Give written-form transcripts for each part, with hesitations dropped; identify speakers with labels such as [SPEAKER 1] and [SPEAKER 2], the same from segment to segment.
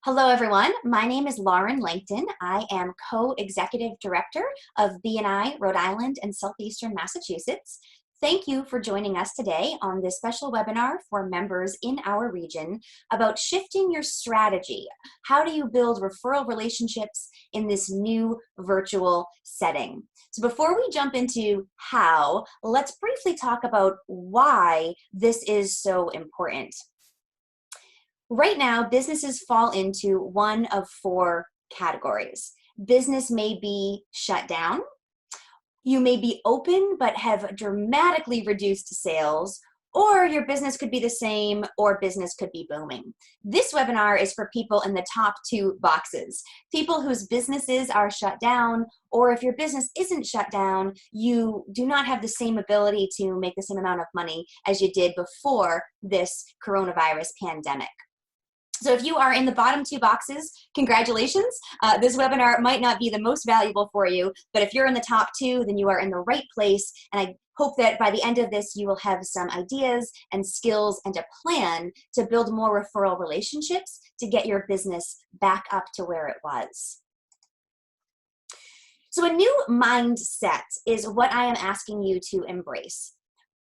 [SPEAKER 1] Hello, everyone. My name is Lauren Langton. I am co-executive director of BNI Rhode Island and Southeastern Massachusetts. Thank you for joining us today on this special webinar for members in our region about shifting your strategy. How do you build referral relationships in this new virtual setting? So before we jump into how, let's briefly talk about why this is so important. Right now, businesses fall into one of four categories. Business may be shut down. You may be open but have dramatically reduced sales, or your business could be the same, or business could be booming. This webinar is for people in the top two boxes, people whose businesses are shut down, or if your business isn't shut down, you do not have the same ability to make the same amount of money as you did before this coronavirus pandemic. So if you are in the bottom two boxes, congratulations. This webinar might not be the most valuable for you, but if you're in the top two, then you are in the right place. And I hope that by the end of this, you will have some ideas and skills and a plan to build more referral relationships to get your business back up to where it was. So a new mindset is what I am asking you to embrace.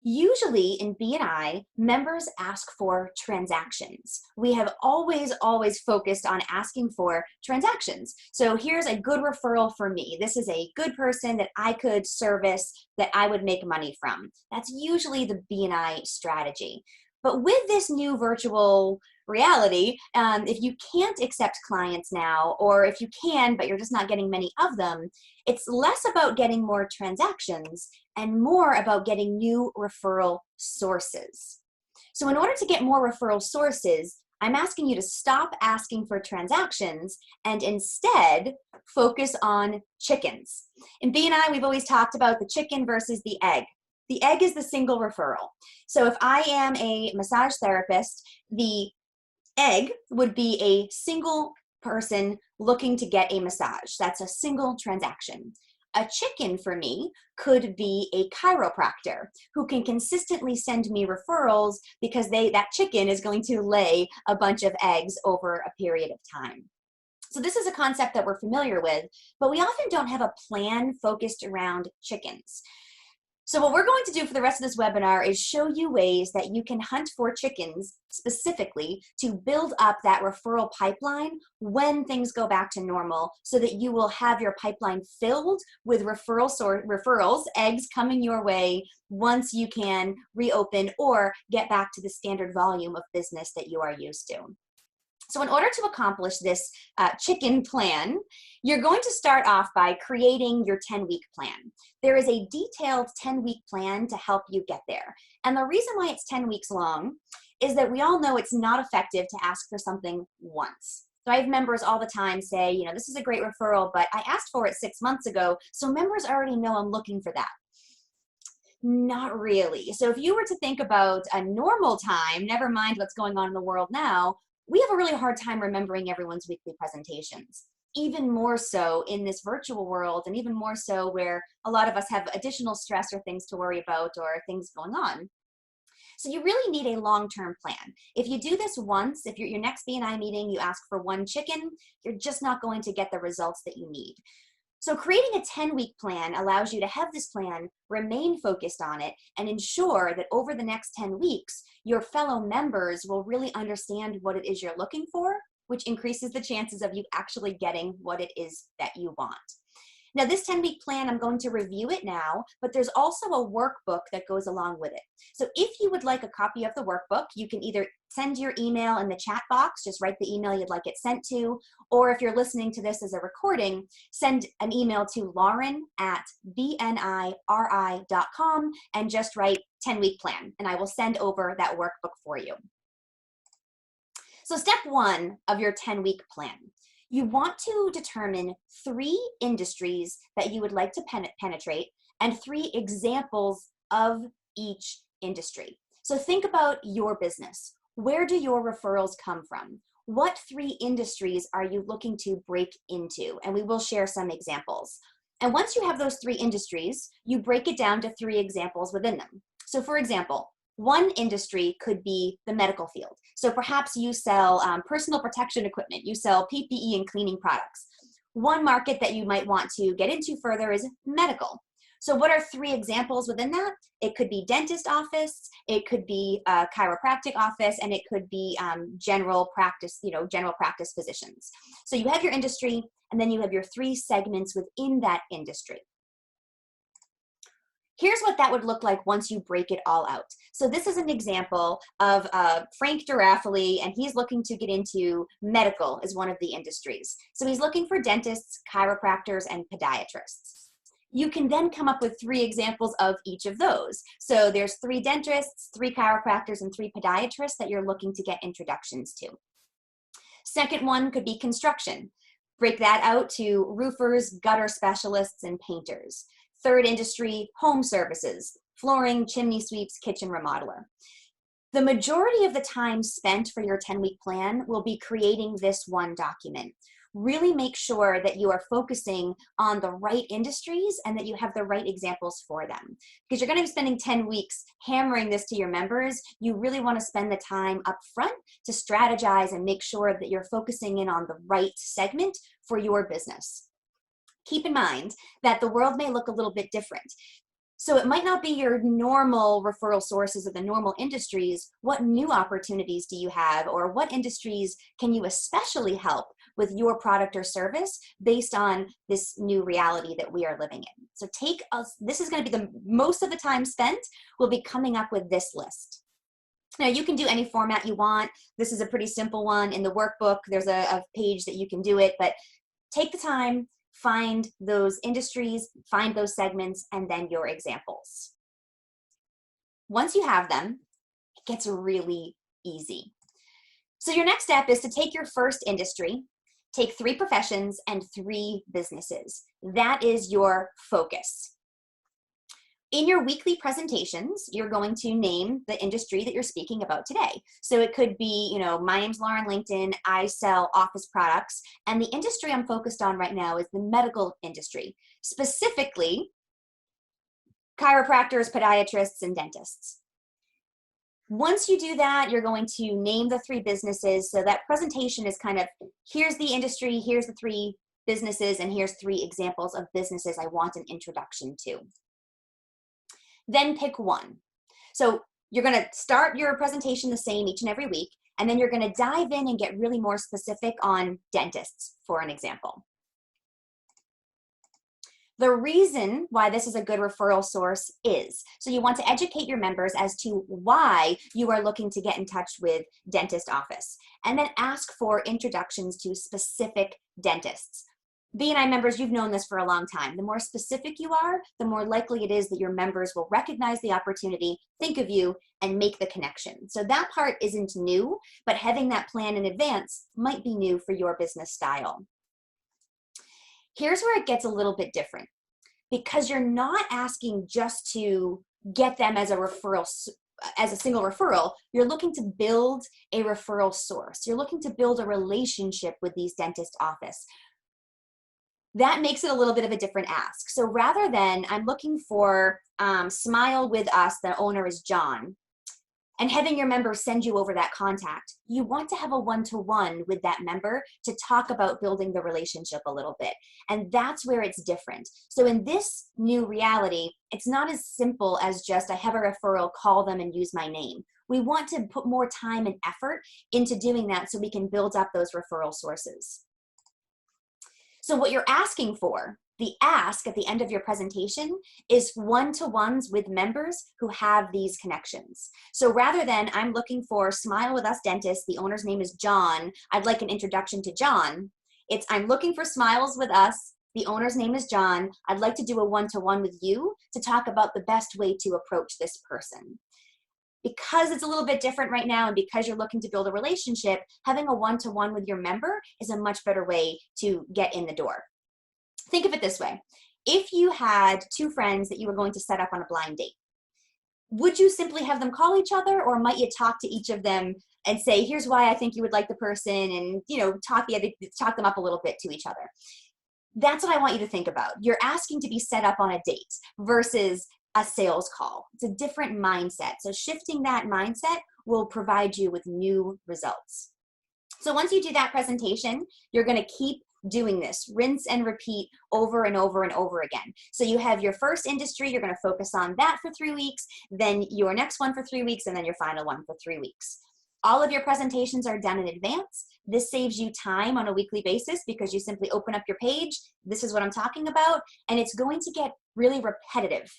[SPEAKER 1] Usually in BNI, members ask for transactions. We have always focused on asking for transactions. So here's a good referral for me. This is a good person that I could service, that I would make money from. That's usually the BNI strategy. But with this new virtual reality, if you can't accept clients now, or if you can, but you're just not getting many of them, it's less about getting more transactions and more about getting new referral sources. So in order to get more referral sources, I'm asking you to stop asking for transactions and instead focus on chickens. In BNI, we've always talked about the chicken versus the egg. The egg is the single referral. So if I am a massage therapist, the egg would be a single person looking to get a massage. That's a single transaction. A chicken for me could be a chiropractor who can consistently send me referrals because that chicken is going to lay a bunch of eggs over a period of time. So this is a concept that we're familiar with, but we often don't have a plan focused around chickens. So what we're going to do for the rest of this webinar is show you ways that you can hunt for chickens specifically to build up that referral pipeline when things go back to normal so that you will have your pipeline filled with referrals, eggs coming your way once you can reopen or get back to the standard volume of business that you are used to. So in order to accomplish this chicken plan, you're going to start off by creating your 10-week plan. There is a detailed 10-week plan to help you get there. And the reason why it's 10 weeks long is that we all know it's not effective to ask for something once. So I have members all the time say, you know, this is a great referral, but I asked for it 6 months ago, so members already know I'm looking for that. Not really. So if you were to think about a normal time, never mind what's going on in the world now, we have a really hard time remembering everyone's weekly presentations, even more so in this virtual world, and even more so where a lot of us have additional stress or things to worry about or things going on. So you really need a long-term plan. If you do this once, if your next BNI meeting, you ask for one chicken, you're just not going to get the results that you need. So creating a 10-week plan allows you to have this plan, remain focused on it, and ensure that over the next 10 weeks, your fellow members will really understand what it is you're looking for, which increases the chances of you actually getting what it is that you want. Now, this 10-week plan, I'm going to review it now, but there's also a workbook that goes along with it. So if you would like a copy of the workbook, you can either send your email in the chat box, just write the email you'd like it sent to, or if you're listening to this as a recording, send an email to lauren@bniri.com and just write 10-week plan, and I will send over that workbook for you. So step one of your 10-week plan. You want to determine 3 industries that you would like to penetrate and 3 examples of each industry. So think about your business. Where do your referrals come from? What 3 industries are you looking to break into? And we will share some examples. And once you have those 3 industries, you break it down to 3 examples within them. So for example, One industry could be the medical field. So perhaps you sell personal protection equipment, you sell PPE and cleaning products. One market that you might want to get into further is medical. So what are 3 examples within that? It could be dentist office, it could be a chiropractic office, and it could be general practice, general practice physicians. So you have your industry, and then you have your 3 segments within that industry. Here's what that would look like once you break it all out. So this is an example of Frank Durafoli, and he's looking to get into medical as one of the industries. So he's looking for dentists, chiropractors, and podiatrists. You can then come up with 3 examples of each of those. So there's 3 dentists, 3 chiropractors, and 3 podiatrists that you're looking to get introductions to. Second one could be construction. Break that out to roofers, gutter specialists, and painters. Third industry, home services, flooring, chimney sweeps, kitchen remodeler. The majority of the time spent for your 10-week plan will be creating this one document. Really make sure that you are focusing on the right industries and that you have the right examples for them. Because you're going to be spending 10 weeks hammering this to your members, you really want to spend the time up front to strategize and make sure that you're focusing in on the right segment for your business. Keep in mind that the world may look a little bit different. So it might not be your normal referral sources of the normal industries. What new opportunities do you have, or what industries can you especially help with your product or service based on this new reality that we are living in? So this is going to be the most of the time spent will be coming up with this list. Now you can do any format you want. This is a pretty simple one. In the workbook, there's a page that you can do it, but take the time, find those industries, find those segments, and then your examples. Once you have them, it gets really easy. So your next step is to take your first industry, take 3 professions and 3 businesses. That is your focus. In your weekly presentations, you're going to name the industry that you're speaking about today. So it could be, my name's Lauren Langton, I sell office products, and the industry I'm focused on right now is the medical industry, specifically chiropractors, podiatrists, and dentists. Once you do that, you're going to name the 3 businesses. So that presentation is kind of, here's the industry, here's the 3 businesses, and here's 3 examples of businesses I want an introduction to. Then pick one. So you're going to start your presentation the same each and every week, and then you're going to dive in and get really more specific on dentists, for an example. The reason why this is a good referral source is, so you want to educate your members as to why you are looking to get in touch with dentist office, and then ask for introductions to specific dentists. BNI members, you've known this for a long time. The more specific you are, the more likely it is that your members will recognize the opportunity, think of you, and make the connection. So that part isn't new, but having that plan in advance might be new for your business style. Here's where it gets a little bit different, because you're not asking just to get them as a referral, as a single referral. You're looking to build a referral source. You're looking to build a relationship with these dentist office. That makes it a little bit of a different ask. So rather than, I'm looking for Smile With Us, the owner is John, and having your member send you over that contact, you want to have a one-to-one with that member to talk about building the relationship a little bit. And that's where it's different. So in this new reality, it's not as simple as just, I have a referral, call them and use my name. We want to put more time and effort into doing that so we can build up those referral sources. So what you're asking for, the ask at the end of your presentation, is one-to-ones with members who have these connections. So rather than, I'm looking for Smile With Us dentist, the owner's name is John, I'd like an introduction to John, it's, I'm looking for Smiles With Us, the owner's name is John, I'd like to do a one-to-one with you to talk about the best way to approach this person. Because it's a little bit different right now, and because you're looking to build a relationship, having a one-to-one with your member is a much better way to get in the door. Think of it this way. If you had 2 friends that you were going to set up on a blind date, would you simply have them call each other, or might you talk to each of them and say, here's why I think you would like the person, and talk them up a little bit to each other? That's what I want you to think about. You're asking to be set up on a date versus a sales call. It's a different mindset. So shifting that mindset will provide you with new results. So once you do that presentation, you're going to keep doing this, rinse and repeat over and over and over again. So you have your first industry, you're going to focus on that for 3 weeks, then your next one for 3 weeks, and then your final one for 3 weeks. All of your presentations are done in advance. This saves you time on a weekly basis because you simply open up your page, this is what I'm talking about, and it's going to get really repetitive.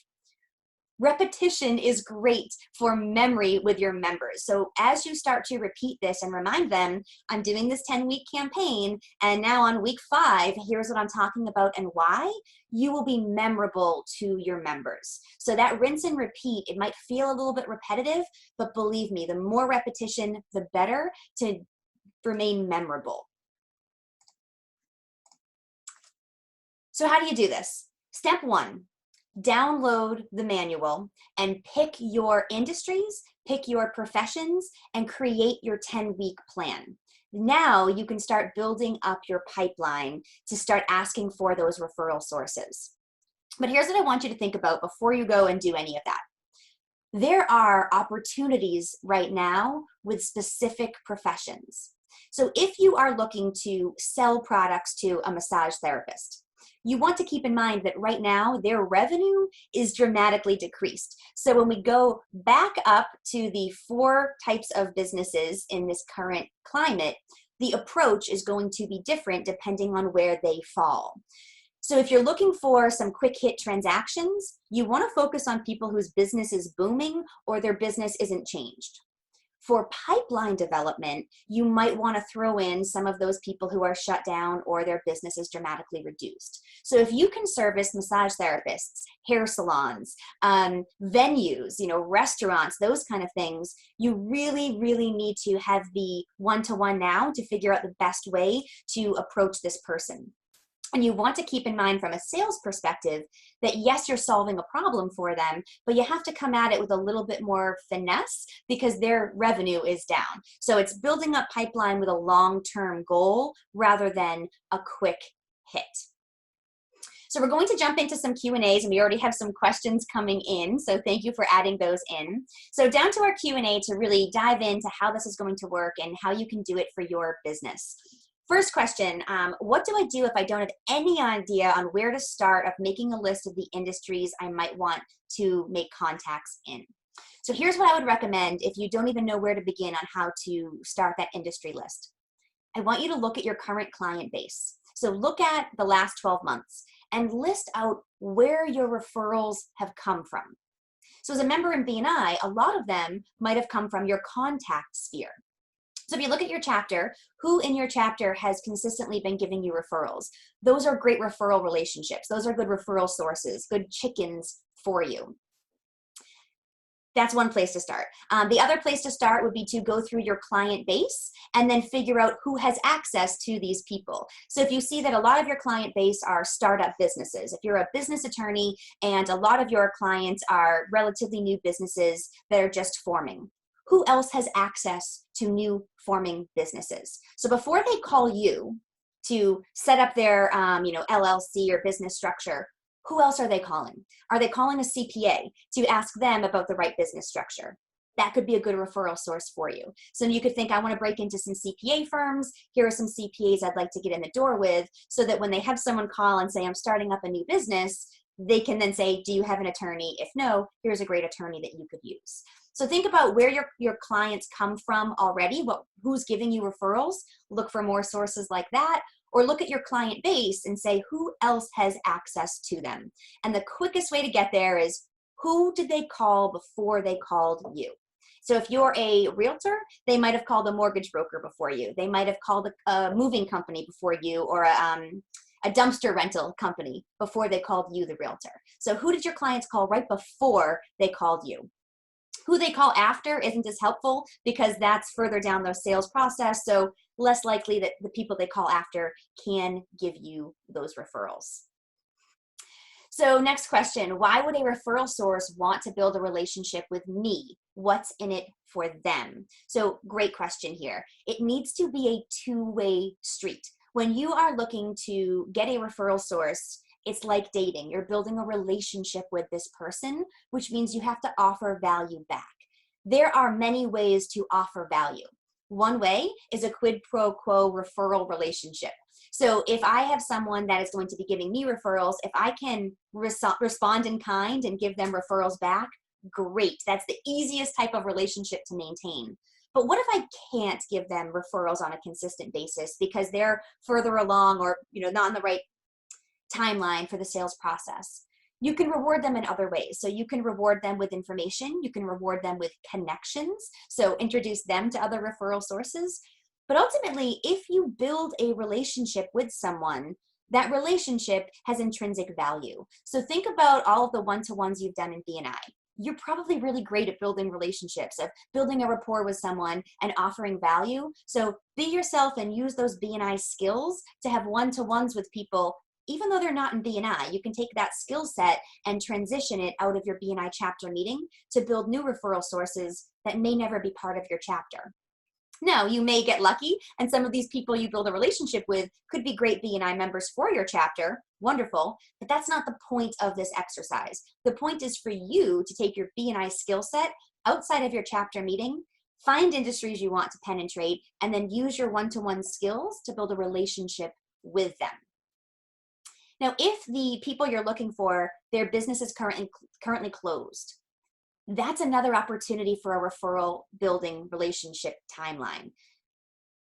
[SPEAKER 1] Repetition is great for memory with your members. So as you start to repeat this and remind them, I'm doing this 10-week campaign, and now on week 5, here's what I'm talking about and why, you will be memorable to your members. So that rinse and repeat, it might feel a little bit repetitive, but believe me, the more repetition, the better to remain memorable. So how do you do this? Step 1. Download the manual and pick your industries, pick your professions, and create your 10-week plan. Now you can start building up your pipeline to start asking for those referral sources. But here's what I want you to think about before you go and do any of that. There are opportunities right now with specific professions. So if you are looking to sell products to a massage therapist, you want to keep in mind that right now their revenue is dramatically decreased. So when we go back up to the 4 types of businesses in this current climate, the approach is going to be different depending on where they fall. So if you're looking for some quick hit transactions, you want to focus on people whose business is booming or their business isn't changed. For pipeline development, you might want to throw in some of those people who are shut down or their business is dramatically reduced. So if you can service massage therapists, hair salons, venues, restaurants, those kind of things, you really, really need to have the one-to-one now to figure out the best way to approach this person. And you want to keep in mind from a sales perspective that yes, you're solving a problem for them, but you have to come at it with a little bit more finesse because their revenue is down. So it's building up pipeline with a long-term goal rather than a quick hit. So we're going to jump into some Q&As, and we already have some questions coming in, so thank you for adding those in. So down to our Q&A to really dive into how this is going to work and how you can do it for your business. First question, what do I do if I don't have any idea on where to start of making a list of the industries I might want to make contacts in? So here's what I would recommend if you don't even know where to begin on how to start that industry list. I want you to look at your current client base. So look at the last 12 months and list out where your referrals have come from. So as a member in BNI, a lot of them might have come from your contact sphere. So if you look at your chapter, who in your chapter has consistently been giving you referrals? Those are great referral relationships. Those are good referral sources, good chickens for you. That's one place to start. The other place to start would be to go through your client base and then figure out who has access to these people. So if you see that a lot of your client base are startup businesses, if you're a business attorney and a lot of your clients are relatively new businesses that are just forming, who else has access to new forming businesses? So before they call you to set up their LLC or business structure, who else are they calling? Are they calling a CPA to ask them about the right business structure? That could be a good referral source for you. So you could think, I want to break into some CPA firms. Here are some CPAs I'd like to get in the door with, so that when they have someone call and say, I'm starting up a new business, they can then say, do you have an attorney? If no, here's a great attorney that you could use. So think about where your clients come from already, who's giving you referrals. Look for more sources like that, or look at your client base and say, who else has access to them? And the quickest way to get there is, who did they call before they called you? So if you're a realtor, they might have called a mortgage broker before you. They might have called a moving company before you, or a dumpster rental company before they called you, the realtor. So who did your clients call right before they called you? Who they call after isn't as helpful because that's further down the sales process, so less likely that the people they call after can give you those referrals. So next question, why would a referral source want to build a relationship with me? What's in it for them? So great question here. It needs to be a two-way street. When you are looking to get a referral source, It's like dating. You're building a relationship with this person, which means you have to offer value back. There are many ways to offer value. One way is a quid pro quo referral relationship. So if I have someone that is going to be giving me referrals, if I can respond in kind and give them referrals back, great. That's the easiest type of relationship to maintain. But what if I can't give them referrals on a consistent basis because they're further along or not in the right timeline for the sales process? You can reward them in other ways. So you can reward them with information. You can reward them with connections. So introduce them to other referral sources. But ultimately, if you build a relationship with someone, that relationship has intrinsic value. So think about all of the one-to-ones you've done in B&I. You're probably really great at building relationships, of building a rapport with someone and offering value. So be yourself and use those B&I skills to have one-to-ones with people, even though they're not in B&I. You can take that skill set and transition it out of your B&I chapter meeting to build new referral sources that may never be part of your chapter. Now, you may get lucky, and some of these people you build a relationship with could be great B&I members for your chapter. Wonderful, but that's not the point of this exercise. The point is for you to take your B&I skill set outside of your chapter meeting, find industries you want to penetrate, and then use your one-to-one skills to build a relationship with them. Now, if the people you're looking for, their business is currently closed, that's another opportunity for a referral building relationship timeline.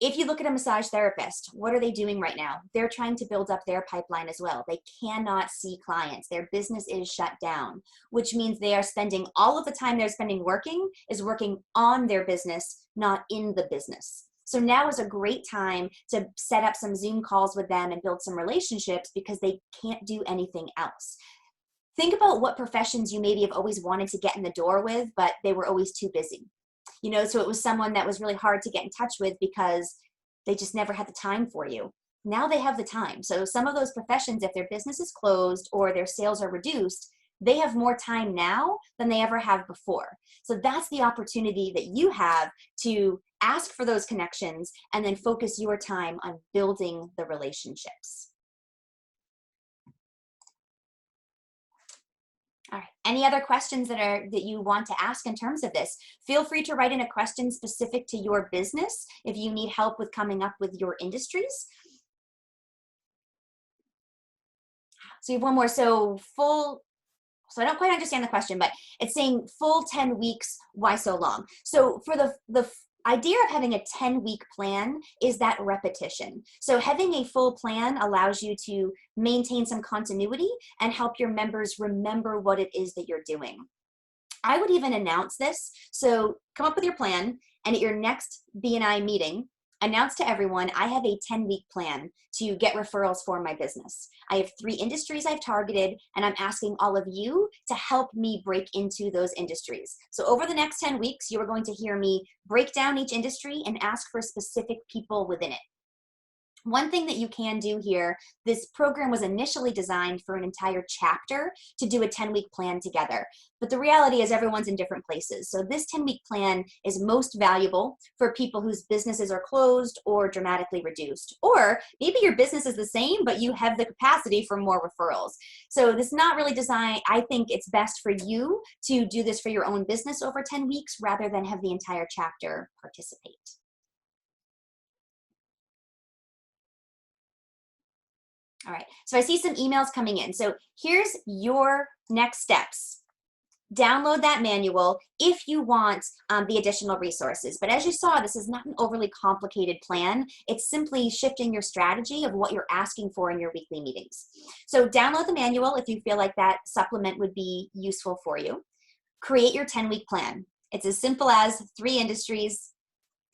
[SPEAKER 1] If you look at a massage therapist, what are they doing right now? They're trying to build up their pipeline as well. They cannot see clients. Their business is shut down, which means they are spending all of the time they're spending working on their business, not in the business. So now is a great time to set up some Zoom calls with them and build some relationships because they can't do anything else. Think about what professions you maybe have always wanted to get in the door with, but they were always too busy. So it was someone that was really hard to get in touch with because they just never had the time for you. Now they have the time. So some of those professions, if their business is closed or their sales are reduced, they have more time now than they ever have before. So that's the opportunity that you have to ask for those connections and then focus your time on building the relationships. All right. Any other questions that you want to ask in terms of this? Feel free to write in a question specific to your business if you need help with coming up with your industries. So you have one more. So I don't quite understand the question, but it's saying full 10 weeks, why so long? So for the idea of having a 10-week plan is that repetition. So having a full plan allows you to maintain some continuity and help your members remember what it is that you're doing. I would even announce this. So come up with your plan, and at your next B&I meeting, announce to everyone, I have a 10-week plan to get referrals for my business. I have 3 industries I've targeted, and I'm asking all of you to help me break into those industries. So over the next 10 weeks, you are going to hear me break down each industry and ask for specific people within it. One thing that you can do here, this program was initially designed for an entire chapter to do a 10-week plan together. But the reality is everyone's in different places. So this 10-week plan is most valuable for people whose businesses are closed or dramatically reduced. Or maybe your business is the same, but you have the capacity for more referrals. So this is not really designed. I think it's best for you to do this for your own business over 10 weeks rather than have the entire chapter participate. All right, so I see some emails coming in. So here's your next steps. Download that manual if you want the additional resources. But as you saw, this is not an overly complicated plan. It's simply shifting your strategy of what you're asking for in your weekly meetings. So download the manual if you feel like that supplement would be useful for you. Create your 10-week plan. It's as simple as 3 industries,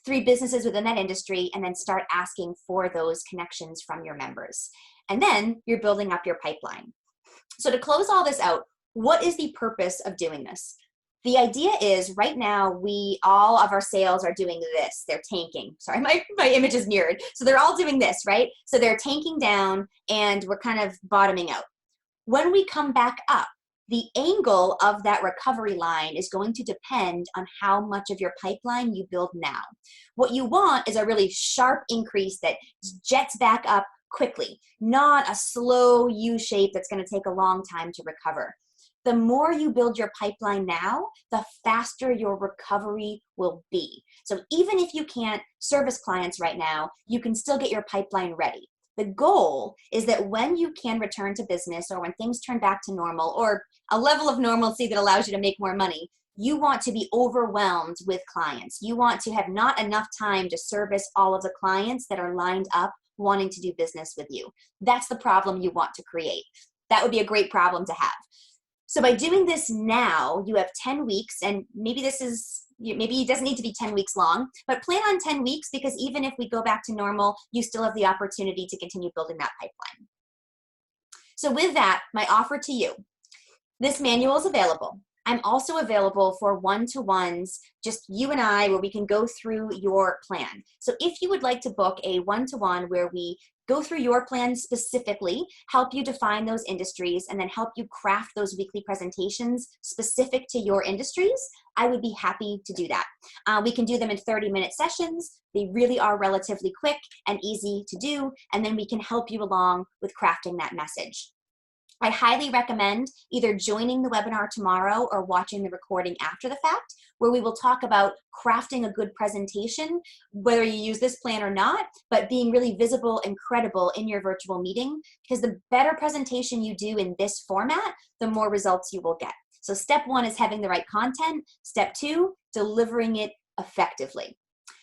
[SPEAKER 1] 3 businesses within that industry, and then start asking for those connections from your members. And then you're building up your pipeline. So to close all this out, what is the purpose of doing this? The idea is right now, all of our sales are doing this. They're tanking. Sorry, my image is mirrored. So they're all doing this, right? So they're tanking down and we're kind of bottoming out. When we come back up, the angle of that recovery line is going to depend on how much of your pipeline you build now. What you want is a really sharp increase that jets back up quickly, not a slow U shape that's going to take a long time to recover. The more you build your pipeline now, the faster your recovery will be. So even if you can't service clients right now, you can still get your pipeline ready. The goal is that when you can return to business, or when things turn back to normal, or a level of normalcy that allows you to make more money, you want to be overwhelmed with clients. You want to have not enough time to service all of the clients that are lined up wanting to do business with you. That's the problem you want to create. That would be a great problem to have. So by doing this now, you have 10 weeks, and maybe it doesn't need to be 10 weeks long, but plan on 10 weeks, because even if we go back to normal, you still have the opportunity to continue building that pipeline. So with that, my offer to you, this manual is available. I'm also available for one-to-ones, just you and I, where we can go through your plan. So if you would like to book a one-to-one where we go through your plan specifically, help you define those industries, and then help you craft those weekly presentations specific to your industries, I would be happy to do that. We can do them in 30-minute sessions. They really are relatively quick and easy to do, and then we can help you along with crafting that message. I highly recommend either joining the webinar tomorrow or watching the recording after the fact, where we will talk about crafting a good presentation, whether you use this plan or not, but being really visible and credible in your virtual meeting, because the better presentation you do in this format, the more results you will get. So step one is having the right content. Step two, delivering it effectively.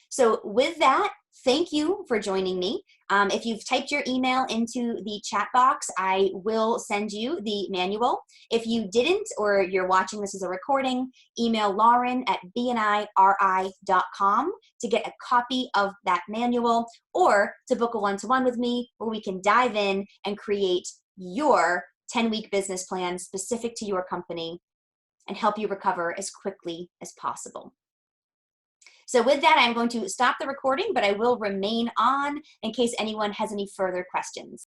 [SPEAKER 1] So with that, thank you for joining me. If you've typed your email into the chat box, I will send you the manual. If you didn't, or you're watching this as a recording, email lauren@bniri.com to get a copy of that manual, or to book a one-to-one with me where we can dive in and create your 10-week business plan specific to your company and help you recover as quickly as possible. So with that, I'm going to stop the recording, but I will remain on in case anyone has any further questions.